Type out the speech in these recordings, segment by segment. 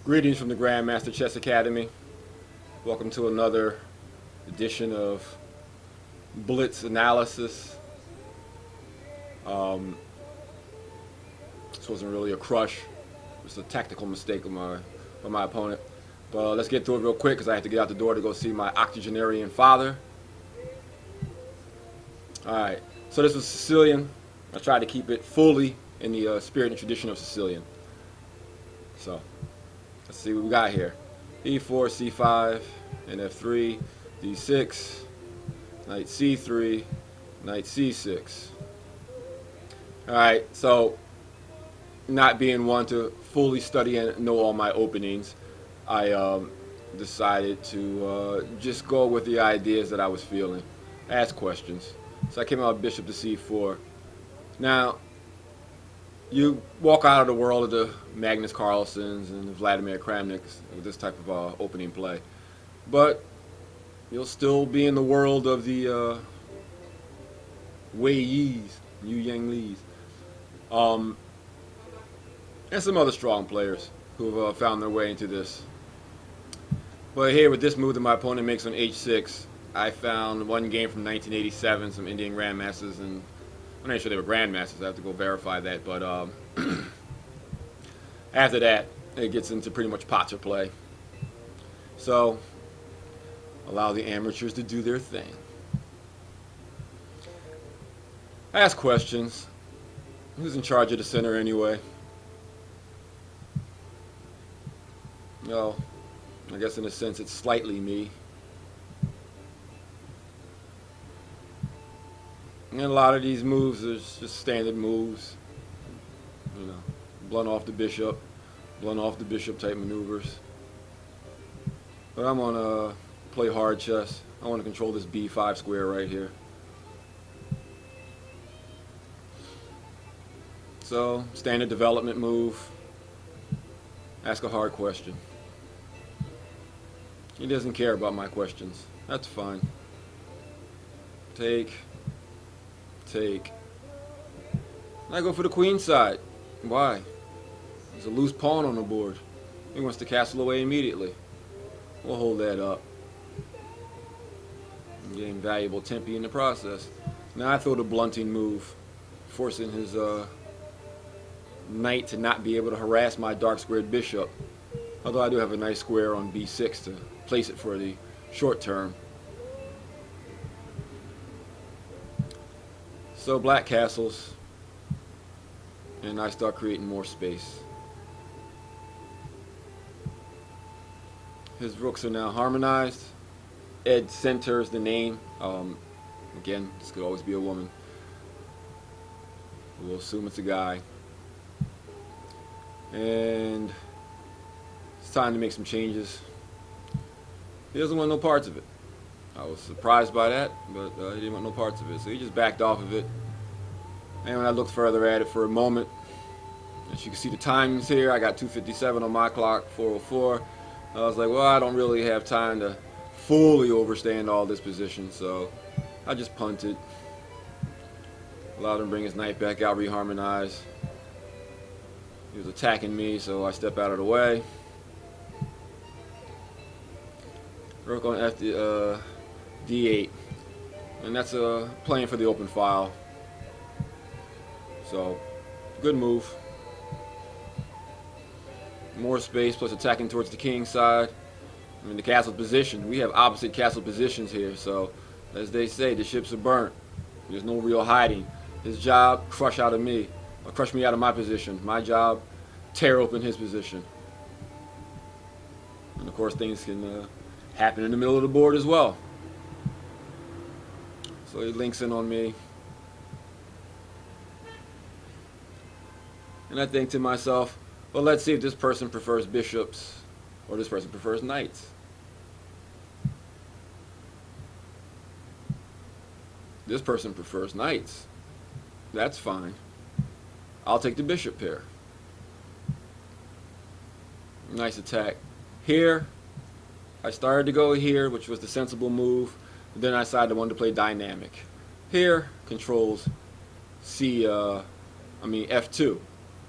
Greetings from the Grandmaster Chess Academy. Welcome to another edition of Blitz analysis. This wasn't really a crush. It was a tactical mistake of my opponent. But let's get through it real quick because I have to get out the door to go see my octogenarian father. Alright, so this was Sicilian. I tried to keep it fully in the spirit and tradition of Sicilian. So, let's see what we got here. E4, C5, and F3, D6, Knight C3, Knight C6. Alright, so not being one to fully study and know all my openings, I decided to just go with the ideas that I was feeling. Ask questions. So I came out with Bishop to C4. Now, you walk out of the world of the Magnus Carlsens and the Vladimir Kramniks with this type of opening play. But you'll still be in the world of the Wei Yis, Yu Yang Lees, and some other strong players who have found their way into this. But here with this move that my opponent makes on H6, I found one game from 1987, some Indian Grandmasters, and I'm not sure they were Grandmasters, I have to go verify that, but after that, it gets into pretty much potter play. So, allow the amateurs to do their thing. Ask questions. Who's in charge of the center anyway? Well, I guess in a sense it's slightly me. And a lot of these moves are just standard moves. You know, blunt off the bishop type maneuvers. But I'm gonna play hard chess. I want to control this B5 square right here. So, standard development move. Ask a hard question. He doesn't care about my questions. That's fine. Take. I go for the queen side. Why? There's a loose pawn on the board. He wants to castle away immediately. We'll hold that up. I'm getting valuable tempi in the process. Now I throw the blunting move, forcing his knight to not be able to harass my dark squared bishop. Although I do have a nice square on B6 to place it for the short term. So black castles, and I start creating more space. His rooks are now harmonized. Ed Center is the name. Again, this could always be a woman. We'll assume it's a guy. And it's time to make some changes. He doesn't want no parts of it. I was surprised by that, but he didn't want no parts of it, so he just backed off of it. And when I looked further at it for a moment, as you can see the times here, I got 2:57 on my clock, 4:04. I was like, well, I don't really have time to fully overstand all this position, so I just punted. Allowed him to bring his knight back out, reharmonize. He was attacking me, so I step out of the way. Rook on D8, and that's playing for the open file. So, good move. More space plus attacking towards the king side. I mean, the castle position. We have opposite castle positions here, so as they say, the ships are burnt. There's no real hiding. His job, crush out of me, or crush me out of my position. My job, tear open his position. And of course, things can happen in the middle of the board as well. So he links in on me. And I think to myself, well, let's see if this person prefers bishops or this person prefers knights. This person prefers knights. That's fine. I'll take the bishop pair. Nice attack. Here, I started to go here, which was the sensible move. But then I decided I wanted to play dynamic. Here, controls F2.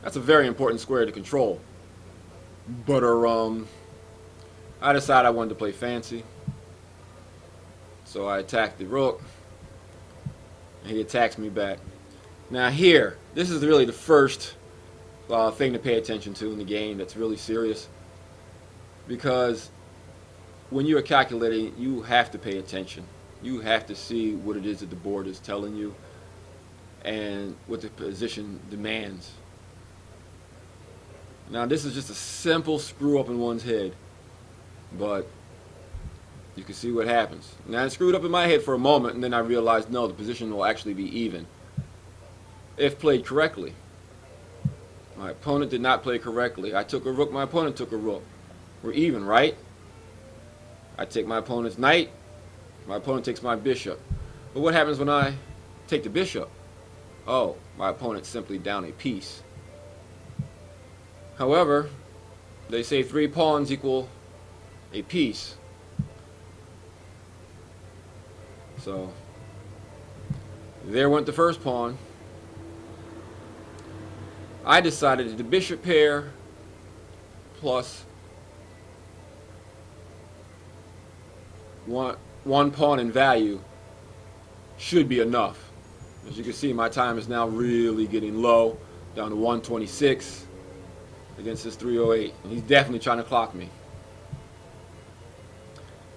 That's a very important square to control. But I decided I wanted to play fancy. So I attacked the rook. And he attacks me back. Now here, this is really the first thing to pay attention to in the game that's really serious. Because when you are calculating, you have to pay attention. You have to see what it is that the board is telling you and what the position demands. Now this is just a simple screw up in one's head, but you can see what happens. Now it screwed up in my head for a moment, and then I realized no, the position will actually be even if played correctly. My opponent did not play correctly. I took a rook, my opponent took a rook. We're even, right? I take my opponent's knight, my opponent takes my bishop. But what happens when I take the bishop? Oh, my opponent's simply down a piece. However, they say 3 pawns equal a piece. So, there went the first pawn. I decided that the bishop pair plus one pawn in value should be enough. As you can see, my time is now really getting low, down to 126 against this 308, and he's definitely trying to clock me.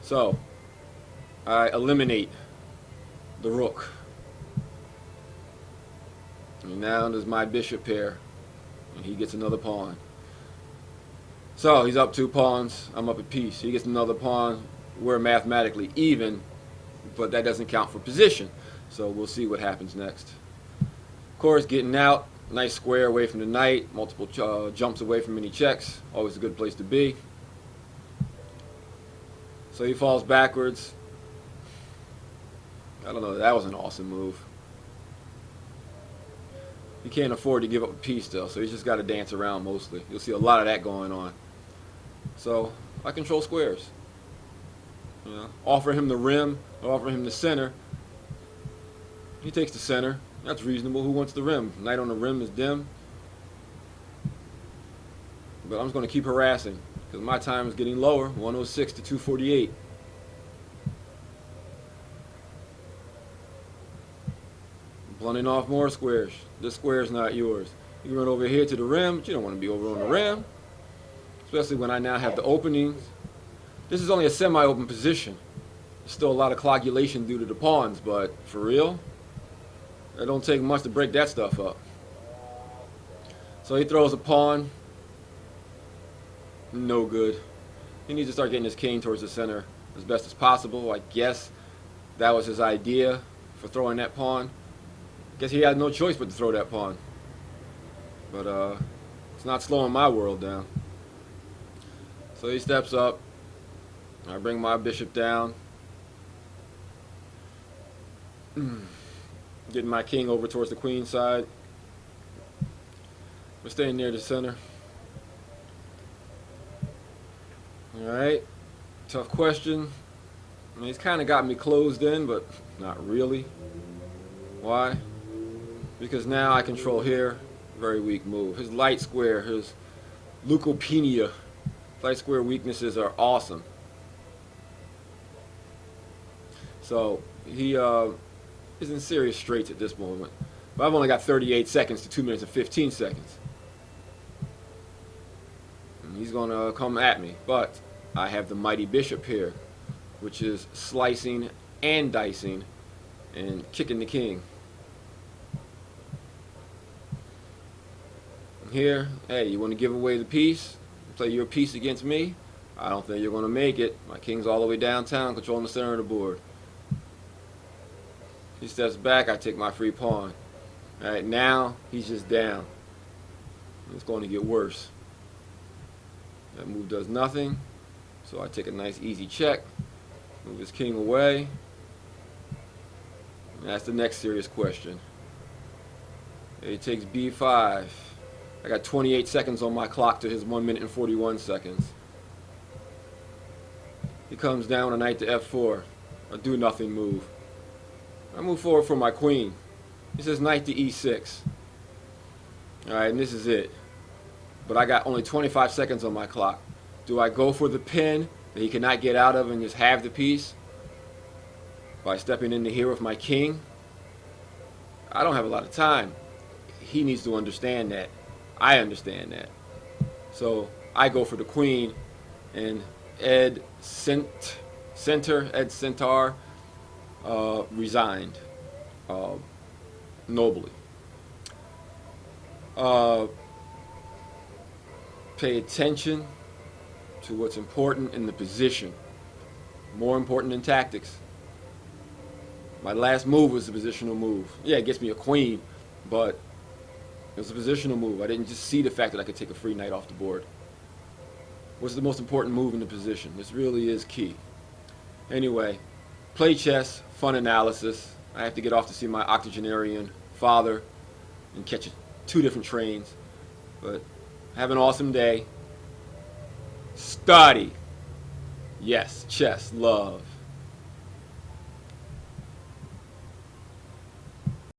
So I eliminate the rook, and now there's my bishop pair, and he gets another pawn. So he's up 2 pawns, I'm up a piece. He gets another pawn. We're mathematically even, but that doesn't count for position. So we'll see what happens next. Of course, getting out, nice square away from the knight, multiple jumps away from any checks, always a good place to be. So he falls backwards. I don't know, that was an awesome move. He can't afford to give up a piece though, so he's just got to dance around mostly. You'll see a lot of that going on. So I control squares. You know, offer him the rim, or offer him the center. He takes the center. That's reasonable. Who wants the rim? Knight on the rim is dim. But I'm just going to keep harassing because my time is getting lower, 106 to 248. Blunting off more squares. This square is not yours. You run over here to the rim, but you don't want to be over on the rim. Especially when I now have the openings. This is only a semi-open position. There's still a lot of coagulation due to the pawns, but for real, it don't take much to break that stuff up. So he throws a pawn. No good. He needs to start getting his king towards the center as best as possible. I guess that was his idea for throwing that pawn. Guess he had no choice but to throw that pawn. But it's not slowing my world down. So he steps up. I bring my bishop down. Getting my king over towards the queen side. We're staying near the center. Alright. Tough question. I mean, he's kind of got me closed in, but not really. Why? Because now I control here. Very weak move. His light square, his leukopenia, light square weaknesses are awesome. So he is in serious straits at this moment. But I've only got 38 seconds to 2 minutes and 15 seconds. And he's going to come at me. But I have the mighty bishop here, which is slicing and dicing and kicking the king. And here, hey, you want to give away the piece? Play your piece against me? I don't think you're going to make it. My king's all the way downtown, controlling the center of the board. He steps back, I take my free pawn. Alright, now he's just down. It's going to get worse. That move does nothing. So I take a nice easy check. Move his king away. And that's the next serious question. He takes b5. I got 28 seconds on my clock to his 1 minute and 41 seconds. He comes down a knight to f4. A do nothing move. I move forward for my queen. He says knight to e6. Alright, and this is it. but I got only 25 seconds on my clock. Do I go for the pin that he cannot get out of and just have the piece by stepping in here with my king? I don't have a lot of time. He needs to understand that. I understand that. So I go for the queen, and Ed Centaur resigned nobly. Pay attention to what's important in the position. More important than tactics. My last move was a positional move. Yeah, it gets me a queen, but it was a positional move. I didn't just see the fact that I could take a free knight off the board. What's the most important move in the position? This really is key. Anyway, play chess, fun analysis. I have to get off to see my octogenarian father and catch 2 different trains. But have an awesome day. Study. Yes, chess, love.